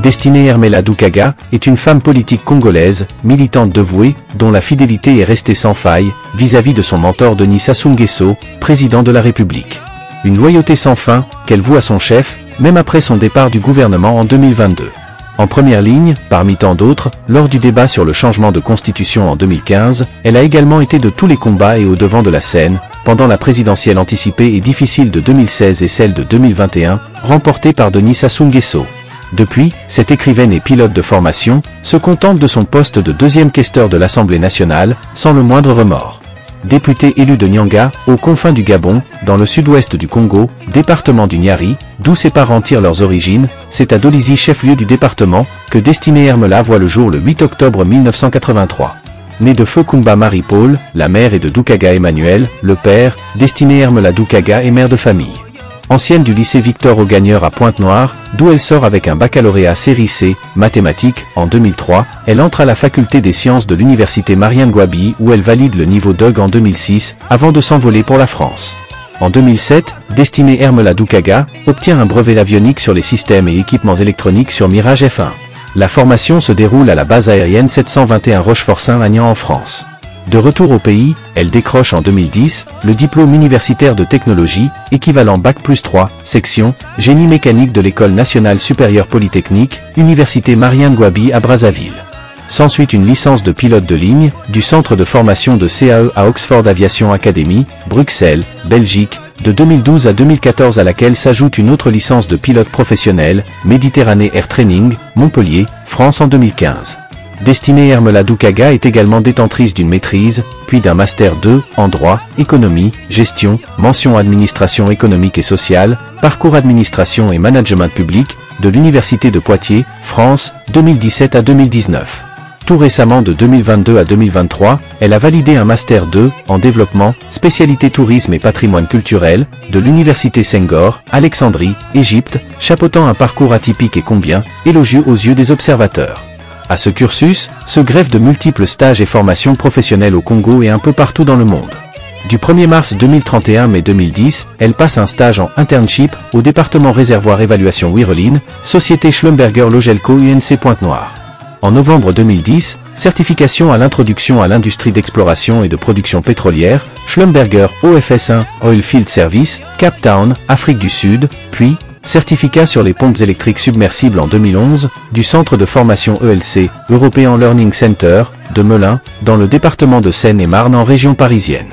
Destiné Hermela Doukaga est une femme politique congolaise, militante dévouée, dont la fidélité est restée sans faille, vis-à-vis de son mentor Denis Sassou Nguesso, président de la République. Une loyauté sans fin, qu'elle voue à son chef, même après son départ du gouvernement en 2022. En première ligne, parmi tant d'autres, lors du débat sur le changement de constitution en 2015, elle a également été de tous les combats et au devant de la scène, pendant la présidentielle anticipée et difficile de 2016 et celle de 2021, remportée par Denis Sassou Nguesso. Depuis, cette écrivaine et pilote de formation se contente de son poste de deuxième questeur de l'Assemblée nationale, sans le moindre remords. Députée élue de Nyanga, aux confins du Gabon, dans le sud-ouest du Congo, département du Nyari, d'où ses parents tirent leurs origines, c'est à Dolisie, chef-lieu du département, que Destiné Hermela voit le jour le 8 octobre 1983. Née de Feu Kumba Marie-Paul, la mère, et de Doukaga Emmanuel, le père, Destiné Hermela Doukaga est mère de famille. Ancienne du lycée Victor Augagneur à Pointe-Noire, d'où elle sort avec un baccalauréat série C, mathématiques, en 2003, elle entre à la faculté des sciences de l'université Marianne Gwabi où elle valide le niveau DUG en 2006, avant de s'envoler pour la France. En 2007, Destiné Hermela Doukaga obtient un brevet avionique sur les systèmes et équipements électroniques sur Mirage F1. La formation se déroule à la base aérienne 721 Rochefort-Saint-Agnan en France. De retour au pays, elle décroche en 2010 le diplôme universitaire de technologie, équivalent Bac+3, section Génie mécanique de l'École nationale supérieure polytechnique, Université Marianne Gwabi à Brazzaville. S'ensuit une licence de pilote de ligne, du centre de formation de CAE à Oxford Aviation Academy, Bruxelles, Belgique, de 2012 à 2014 à laquelle s'ajoute une autre licence de pilote professionnel, Méditerranée Air Training, Montpellier, France en 2015. Destiné Hermela Doukaga est également détentrice d'une maîtrise, puis d'un Master 2, en droit, économie, gestion, mention administration économique et sociale, parcours administration et management public, de l'Université de Poitiers, France, 2017 à 2019. Tout récemment de 2022 à 2023, elle a validé un Master 2, en développement, spécialité tourisme et patrimoine culturel, de l'Université Senghor, Alexandrie, Égypte, chapeautant un parcours atypique et combien élogieux aux yeux des observateurs. À ce cursus, se greffent de multiples stages et formations professionnelles au Congo et un peu partout dans le monde. Du 1er mars 2031 mai 2010, elle passe un stage en internship au département réservoir évaluation Wirelin, société Schlumberger Logelco UNC Pointe-Noire. En novembre 2010, certification à l'introduction à l'industrie d'exploration et de production pétrolière, Schlumberger OFS1 Oilfield Service, Cape Town, Afrique du Sud, puis certificat sur les pompes électriques submersibles en 2011, du centre de formation ELC, European Learning Center, de Melun, dans le département de Seine-et-Marne en région parisienne.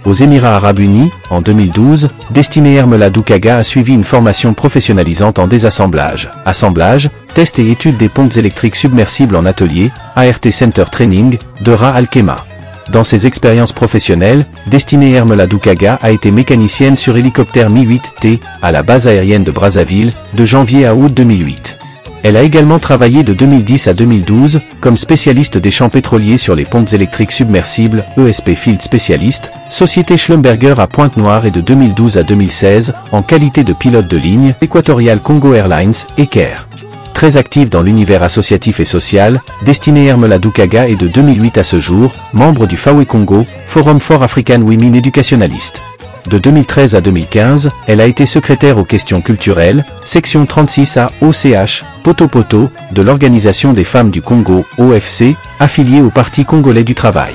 Aux Émirats Arabes Unis, en 2012, Destiné Hermela Doukaga a suivi une formation professionnalisante en désassemblage, assemblage, test et étude des pompes électriques submersibles en atelier, ART Center Training, de Ras Al Khaimah. Dans ses expériences professionnelles, Destiné Hermela Doukaga a été mécanicienne sur hélicoptère Mi-8T, à la base aérienne de Brazzaville, de janvier à août 2008. Elle a également travaillé de 2010 à 2012, comme spécialiste des champs pétroliers sur les pompes électriques submersibles, ESP Field Specialist, société Schlumberger à Pointe-Noire et de 2012 à 2016, en qualité de pilote de ligne, Equatorial Congo Airlines, ECAIR. Très active dans l'univers associatif et social, Destiné Hermela Doukaga est de 2008 à ce jour, membre du FAWE Congo, Forum for African Women Educationalistes. De 2013 à 2015, elle a été secrétaire aux questions culturelles, section 36 à OCH, Poto-Poto, de l'Organisation des femmes du Congo, OFC, affiliée au Parti congolais du travail.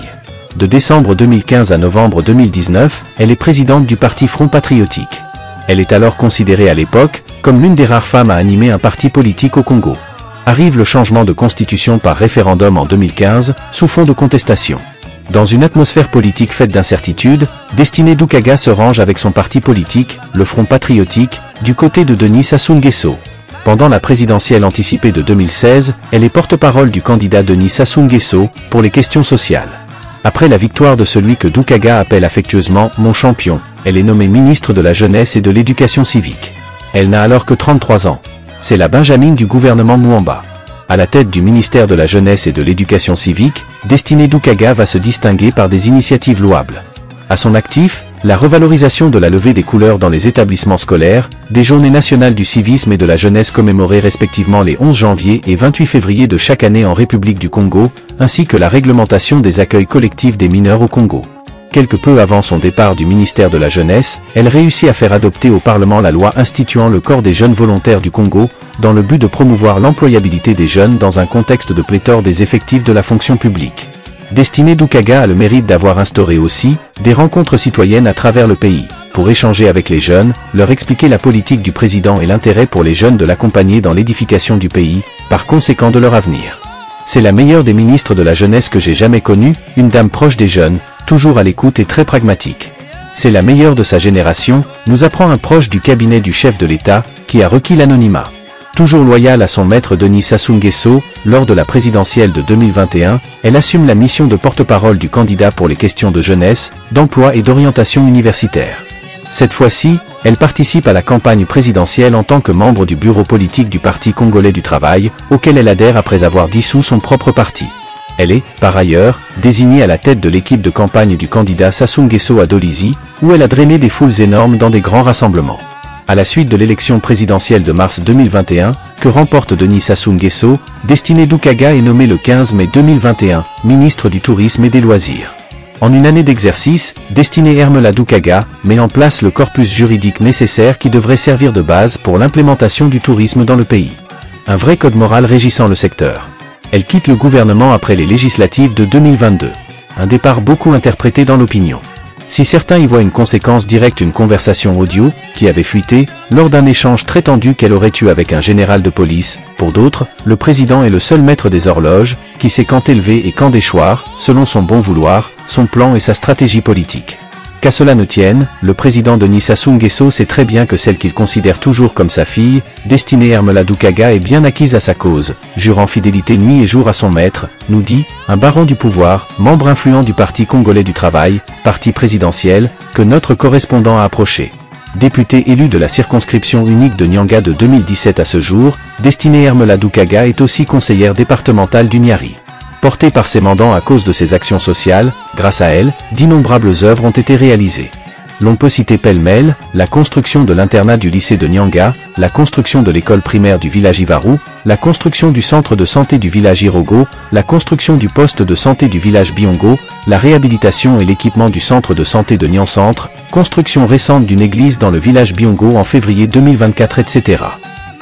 De décembre 2015 à novembre 2019, elle est présidente du Parti Front Patriotique. Elle est alors considérée à l'époque comme l'une des rares femmes à animer un parti politique au Congo. Arrive le changement de constitution par référendum en 2015, sous fond de contestation. Dans une atmosphère politique faite d'incertitudes, Destiné Doukaga se range avec son parti politique, le Front Patriotique, du côté de Denis Sassou Nguesso. Pendant la présidentielle anticipée de 2016, elle est porte-parole du candidat Denis Sassou Nguesso pour les questions sociales. Après la victoire de celui que Doukaga appelle affectueusement « mon champion », elle est nommée ministre de la Jeunesse et de l'Éducation civique. Elle n'a alors que 33 ans. C'est la Benjamine du gouvernement Mwamba. À la tête du ministère de la Jeunesse et de l'Éducation civique, Destiné Doukaga va se distinguer par des initiatives louables. À son actif, la revalorisation de la levée des couleurs dans les établissements scolaires, des journées nationales du civisme et de la jeunesse commémorées respectivement les 11 janvier et 28 février de chaque année en République du Congo, ainsi que la réglementation des accueils collectifs des mineurs au Congo. quelque peu avant son départ du ministère de la Jeunesse, elle réussit à faire adopter au Parlement la loi instituant le corps des jeunes volontaires du Congo, dans le but de promouvoir l'employabilité des jeunes dans un contexte de pléthore des effectifs de la fonction publique. Destiné Doukaga a le mérite d'avoir instauré aussi des rencontres citoyennes à travers le pays, pour échanger avec les jeunes, leur expliquer la politique du président et l'intérêt pour les jeunes de l'accompagner dans l'édification du pays, par conséquent de leur avenir. C'est la meilleure des ministres de la jeunesse que j'ai jamais connue, une dame proche des jeunes, toujours à l'écoute et très pragmatique. C'est la meilleure de sa génération, nous apprend un proche du cabinet du chef de l'État, qui a requis l'anonymat. Toujours loyale à son maître Denis Sassou Nguesso, lors de la présidentielle de 2021, elle assume la mission de porte-parole du candidat pour les questions de jeunesse, d'emploi et d'orientation universitaire. Cette fois-ci, elle participe à la campagne présidentielle en tant que membre du bureau politique du Parti congolais du travail, auquel elle adhère après avoir dissous son propre parti. Elle est, par ailleurs, désignée à la tête de l'équipe de campagne du candidat Sassou Nguesso à Dolisie, où elle a drainé des foules énormes dans des grands rassemblements. À la suite de l'élection présidentielle de mars 2021, que remporte Denis Sassou Nguesso, Destiné Doukaga est nommé le 15 mai 2021, ministre du Tourisme et des Loisirs. En une année d'exercice, Destiné Hermela Doukaga met en place le corpus juridique nécessaire qui devrait servir de base pour l'implémentation du tourisme dans le pays. Un vrai code moral régissant le secteur. Elle quitte le gouvernement après les législatives de 2022. Un départ beaucoup interprété dans l'opinion. Si certains y voient une conséquence directe, une conversation audio, qui avait fuité, lors d'un échange très tendu qu'elle aurait eu avec un général de police, pour d'autres, le président est le seul maître des horloges, qui sait quand élever et quand déchoir, selon son bon vouloir, son plan et sa stratégie politique. Qu'à cela ne tienne, le président Denis Sassou Nguesso sait très bien que celle qu'il considère toujours comme sa fille, Destiné Hermela Doukaga est bien acquise à sa cause, jurant fidélité nuit et jour à son maître, nous dit, un baron du pouvoir, membre influent du Parti congolais du travail, parti présidentiel, que notre correspondant a approché. Député élu de la circonscription unique de Nyanga de 2017 à ce jour, Destiné Hermela Doukaga est aussi conseillère départementale du Niari. Portée par ses mandants à cause de ses actions sociales, grâce à elle, d'innombrables œuvres ont été réalisées. L'on peut citer pêle-mêle, la construction de l'internat du lycée de Nyanga, la construction de l'école primaire du village Ivaru, la construction du centre de santé du village Irogo, la construction du poste de santé du village Biongo, la réhabilitation et l'équipement du centre de santé de Nyan-Centre, construction récente d'une église dans le village Biongo en février 2024, etc.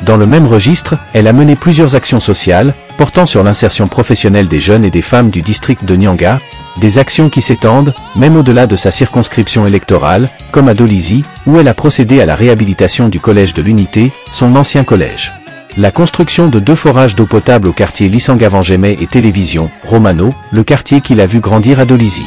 Dans le même registre, elle a mené plusieurs actions sociales, portant sur l'insertion professionnelle des jeunes et des femmes du district de Nyanga, des actions qui s'étendent, même au-delà de sa circonscription électorale, comme à Dolisie, où elle a procédé à la réhabilitation du collège de l'Unité, son ancien collège. La construction de 2 forages d'eau potable au quartier Lissangavangemay et Télévision, Romano, le quartier qu'il a vu grandir à Dolisie.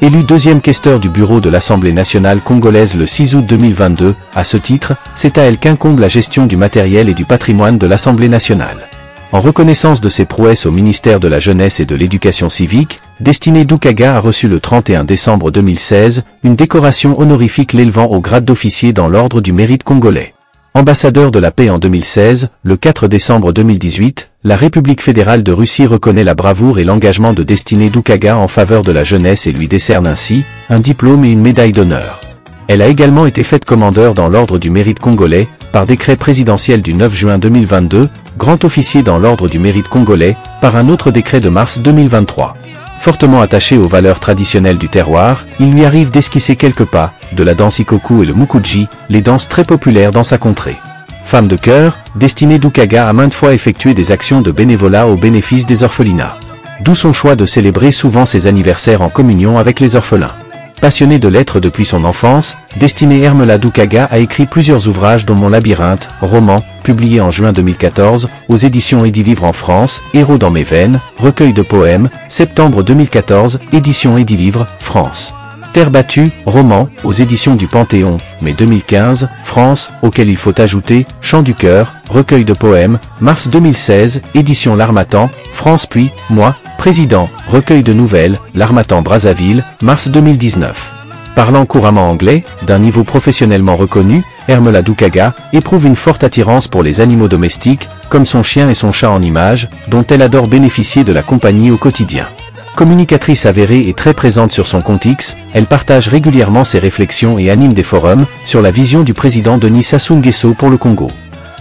Élu 2e questeur du bureau de l'Assemblée nationale congolaise le 6 août 2022, à ce titre, c'est à elle qu'incombe la gestion du matériel et du patrimoine de l'Assemblée nationale. En reconnaissance de ses prouesses au ministère de la Jeunesse et de l'Éducation civique, Destiné Doukaga a reçu le 31 décembre 2016, une décoration honorifique l'élevant au grade d'officier dans l'ordre du mérite congolais. Ambassadeur de la paix en 2016, le 4 décembre 2018, la République fédérale de Russie reconnaît la bravoure et l'engagement de Destiné Doukaga en faveur de la jeunesse et lui décerne ainsi un diplôme et une médaille d'honneur. Elle a également été faite commandeur dans l'ordre du mérite congolais, par décret présidentiel du 9 juin 2022, grand officier dans l'ordre du mérite congolais, par un autre décret de mars 2023. Fortement attaché aux valeurs traditionnelles du terroir, il lui arrive d'esquisser quelques pas, de la danse ikoku et le mukuji, les danses très populaires dans sa contrée. Femme de cœur, Destiné Doukaga a maintes fois effectué des actions de bénévolat au bénéfice des orphelinats. D'où son choix de célébrer souvent ses anniversaires en communion avec les orphelins. Passionnée de lettres depuis son enfance, Destiné Hermela Doukaga a écrit plusieurs ouvrages dont Mon labyrinthe, roman, publié en juin 2014, aux éditions Edilivre en France, Héros dans mes veines, recueil de poèmes, septembre 2014, éditions Edilivre, France. Terre battue, roman, aux éditions du Panthéon, mai 2015, France, auquel il faut ajouter, Chant du cœur, recueil de poèmes, mars 2016, édition L'Harmattan, France puis, Moi, Président, recueil de nouvelles, L'Harmattan Brazzaville, mars 2019. Parlant couramment anglais, d'un niveau professionnellement reconnu, Hermela Doukaga éprouve une forte attirance pour les animaux domestiques, comme son chien et son chat en images, dont elle adore bénéficier de la compagnie au quotidien. Communicatrice avérée et très présente sur son compte X, elle partage régulièrement ses réflexions et anime des forums sur la vision du président Denis Sassou Nguesso pour le Congo.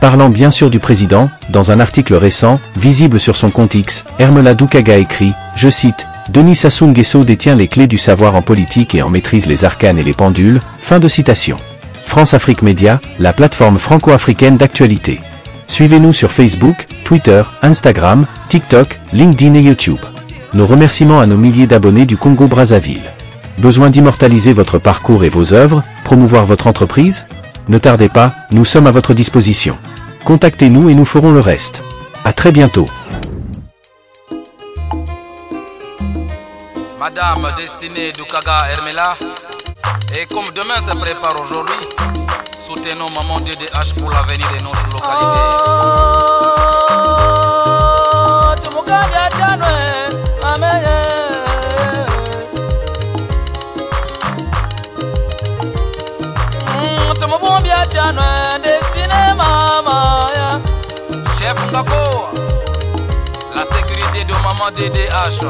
Parlant bien sûr du président, dans un article récent, visible sur son compte X, Hermela Doukaga écrit, je cite, Denis Sassou Nguesso détient les clés du savoir en politique et en maîtrise les arcanes et les pendules. Fin de citation. France Afrique Média, la plateforme franco-africaine d'actualité. Suivez-nous sur Facebook, Twitter, Instagram, TikTok, LinkedIn et YouTube. Nos remerciements à nos milliers d'abonnés du Congo-Brazzaville. Besoin d'immortaliser votre parcours et vos œuvres, promouvoir votre entreprise? Ne tardez pas, nous sommes à votre disposition. Contactez-nous et nous ferons le reste. À très bientôt. Madame Destinée Doukaga Hermela, et comme demain se prépare aujourd'hui, soutenons Maman DDH pour l'avenir de notre localité. Chef Ngako, la sécurité de Maman DDH.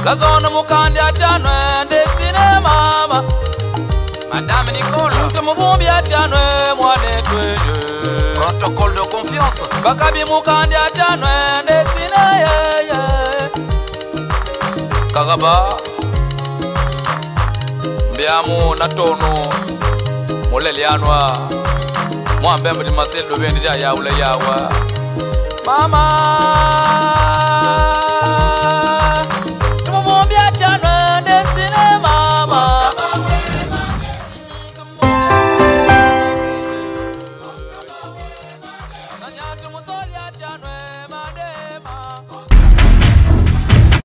La zone Mukandi Atiano, Destiné Mama. Madame Nicole, Mubumbi Atiano, moi nettoyé. Protocole de confiance. Bakabi Mukandi Atiano, Destiné. Kagaba Biamu Natono Molelianwa. Moi, même de Marcel de Benja Yaoula Yawa. Mama.